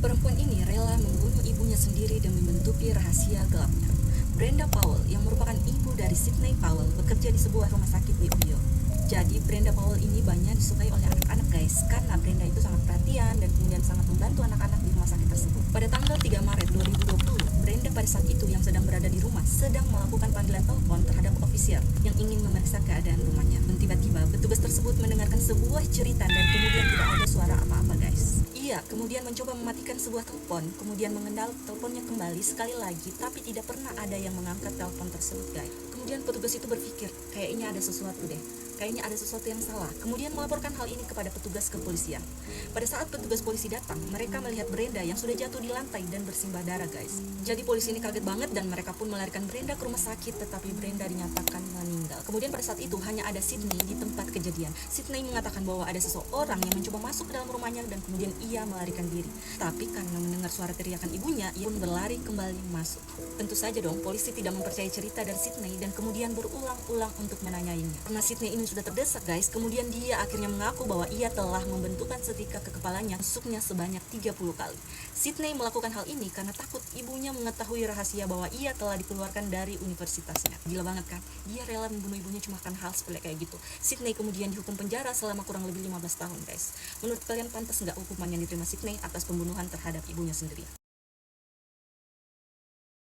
Perempuan ini rela membunuh ibunya sendiri demi menutupi rahasia gelapnya. Brenda Powell, yang merupakan ibu dari Sidney Powell, bekerja di sebuah rumah sakit di Ohio. Jadi Brenda Powell ini banyak disukai oleh anak-anak guys, karena Brenda itu sangat perhatian dan kemudian sangat membantu anak-anak di rumah sakit tersebut. Pada tanggal 3 Maret 2020, Brenda pada saat itu yang sedang berada di rumah sedang melakukan panggilan telepon terhadap ofisier yang ingin memeriksa keadaan rumahnya. Dan tiba-tiba petugas tersebut mendengarkan sebuah cerita dan kemudian tidak ada suara apa-apa guys. Ia kemudian mencoba mematikan sebuah telepon, kemudian mengendal teleponnya kembali sekali lagi, tapi tidak pernah ada yang mengangkat telepon tersebut guys. Kemudian petugas itu berpikir, kayaknya ada sesuatu deh. Kayaknya ada sesuatu yang salah. Kemudian melaporkan hal ini kepada petugas kepolisian. Pada saat petugas polisi datang, mereka melihat Brenda yang sudah jatuh di lantai dan bersimbah darah guys. Jadi polisi ini kaget banget dan mereka pun melarikan Brenda ke rumah sakit, tetapi Brenda dinyatakan meninggal. Kemudian pada saat itu hanya ada Sidney di tempat kejadian. Sidney mengatakan bahwa ada seseorang yang mencoba masuk ke dalam rumahnya dan kemudian ia melarikan diri. Tapi karena mendengar suara teriakan ibunya, ia pun berlari kembali masuk. Tentu saja dong, polisi tidak mempercayai cerita dari Sidney dan kemudian berulang-ulang untuk menanyainya. Karena Sidney ini sudah terdesak guys, kemudian dia akhirnya mengaku bahwa ia telah membentukkan setrika ke kepalanya, tusuknya sebanyak 30 kali. Sidney melakukan hal ini karena takut ibunya mengetahui rahasia bahwa ia telah dikeluarkan dari universitasnya. Gila banget kan? Dia rela membunuh ibunya cuma karena hal sepele kayak gitu. Sidney kemudian dihukum penjara selama kurang lebih 15 tahun guys. Menurut kalian pantas nggak hukuman yang diterima Sidney atas pembunuhan terhadap ibunya sendiri?